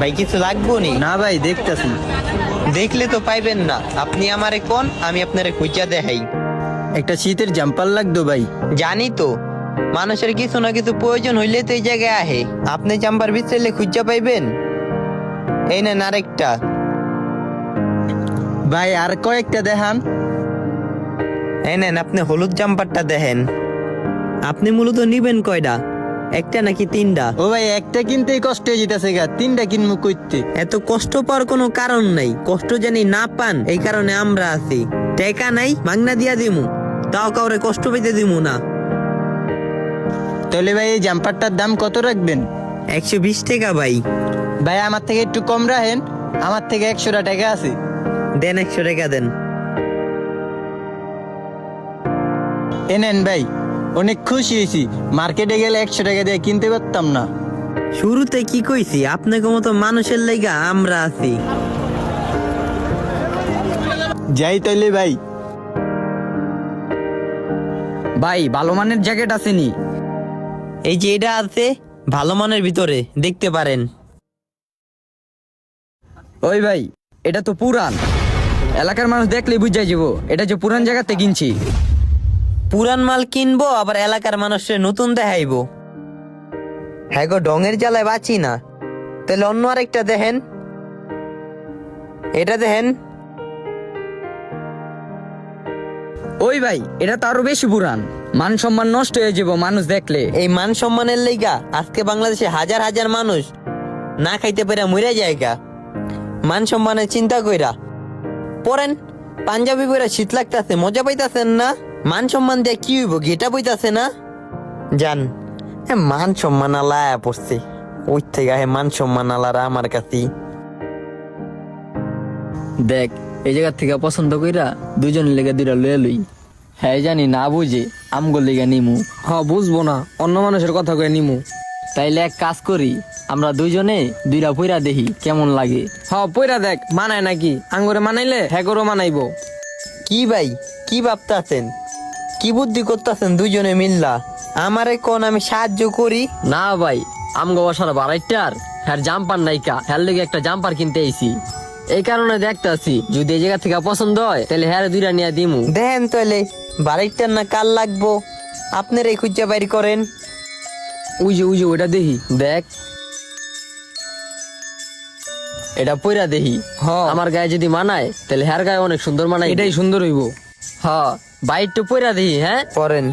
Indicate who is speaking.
Speaker 1: ভাই কিছু লাগবো নি?
Speaker 2: না ভাই দেখতেছি।
Speaker 1: দেখলে তো পাইবেন না, আপনি আমারে কোন, আমি আপনারে খুঁজা দেখাই।
Speaker 2: একটা শীতের জাম্পার লাগতো ভাই।
Speaker 1: জানি তো, মানুষের কিছু না কিছু প্রয়োজন হইলে তো এই জায়গায় আহে। আপনি জাম্পার বিচারলে খুঁজা পাইবেন। এই নেন আরেকটা।
Speaker 2: ভাই আর কয়েকটা দেখান।
Speaker 1: এই নেন আপনি হলুদ জাম্পারটা দেখেন। আপনি মূলত নিবেন কয়টা, একটা নাকি তিনটা?
Speaker 2: ও ভাই একটা কিনতেই কষ্ট হয়ে যেতেছে গা, তিনটা কিনবো কইতে।
Speaker 1: এত কষ্ট পাওয়ার কোনো কারণ নাই, কষ্ট জানি না পান এই কারণে আমরা আছি। টাকা নাই মাগনা দিয়া দিমু, তাও কাউরে কষ্ট পেতে দিমু না।
Speaker 2: তাহলে ভাই এই জাম্পারটার দাম কত রাখবেন?
Speaker 1: 120 টাকা ভাই।
Speaker 2: ভাই আমার থেকে একটু কম রাখেন, আমার থেকে 100 টাকা আছে।
Speaker 1: দেন 100 টাকা দেন।
Speaker 2: এনেন ভাই, অনেক খুশি হয়েছি। মার্কেটে গেলে 100 টাকা দিয়ে কিনতে পারতাম না।
Speaker 1: শুরুতে কি কইছি, আপনাকে মতো মানুষের লাইগা আমরা আছি।
Speaker 2: যাই তাইলে ভাই।
Speaker 3: ভাই ভালো মানের জ্যাকেট আছে নি?
Speaker 1: এই যে এটা আছে ভালো মানের ভিতরে, দেখতে পারেন।
Speaker 3: ওই ভাই এটা তো পুরান, এলাকার মানুষ দেখলেই বুঝাই যাব এটা যে পুরান জায়গাতে কিনছি।
Speaker 1: পুরান মাল কিনবো আবার এলাকার মানুষের নতুন দেখাইবো? হ্যাঁ গো, ডঙের জ্বালায় বাঁচি না। তাহলে অন্য আরেকটা দেখেন, এটা দেখেন।
Speaker 3: ওই ভাই এটা তো আরো বেশি পুরান, মান সম্মান নষ্ট হয়ে যাব মানুষ দেখলে।
Speaker 1: এই মান সম্মানের লাইগা আজকে বাংলাদেশে হাজার হাজার মানুষ না খাইতে পেরে মরে যায়গা। মান সম্মানের চিন্তা কইরা পরেন, পাঞ্জাবি পরে শীত লাগতেছে, মজা পাইতাছেন না? মান সম্মান দিয়ে কি হইব, গেটা বইতাছে না? জান মান সম্মান আলা পড়ছে, ওই থেকে আহে মান সম্মান আলারা আমার কাছে।
Speaker 3: দেখ এই জায়গা থেকে পছন্দ কইরা দুজনের লেগে দুইটা লয়ে লই। হ্যাঁ জানি না বুঝে আমগোর লেগে নিমু। বুঝবো না, অন্য মানুষের কথা কয়ে নিমু। তাইলে এক কাজ করি, আমরা দুইজনে দুইটা পইরা দেখি কেমন লাগে।
Speaker 4: পয়রা দেখ মানায় নাকি, আঙ্গুরে মানাইলে হ্যাগরও মানাইবো।
Speaker 1: কি ভাই কি ভাবতাছেন, কি বুদ্ধি করতেছেন দুজনে মিল্লা? আমারে কোন, আমি সাহায্য করি।
Speaker 4: না ভাই আমগো বাসার বারাইটার হ্যার জাম্পার নাইকা, হ্যার লেগে একটা জাম্পার কিনতে আইছি। এই কারণে দেখতাছি যদি এই জায়গা থেকে পছন্দ হয় তাহলে হ্যার দুইটা নিয়ে দিমু।
Speaker 1: দেখেন তাহলে বাড়িটার না কাল লাগবো, আপনার এই খুঁজা বাইর করেন।
Speaker 4: উই যে ওইটা দেখি, দেখ এটা পয়রা দেখি। আমার গায়ে যদি মানায় তাহলে হ্যার গায়ে অনেক সুন্দর মানায়, এটাই সুন্দর হইব। বাইরটা পয়রা দেখি। হ্যাঁ
Speaker 1: পরেন।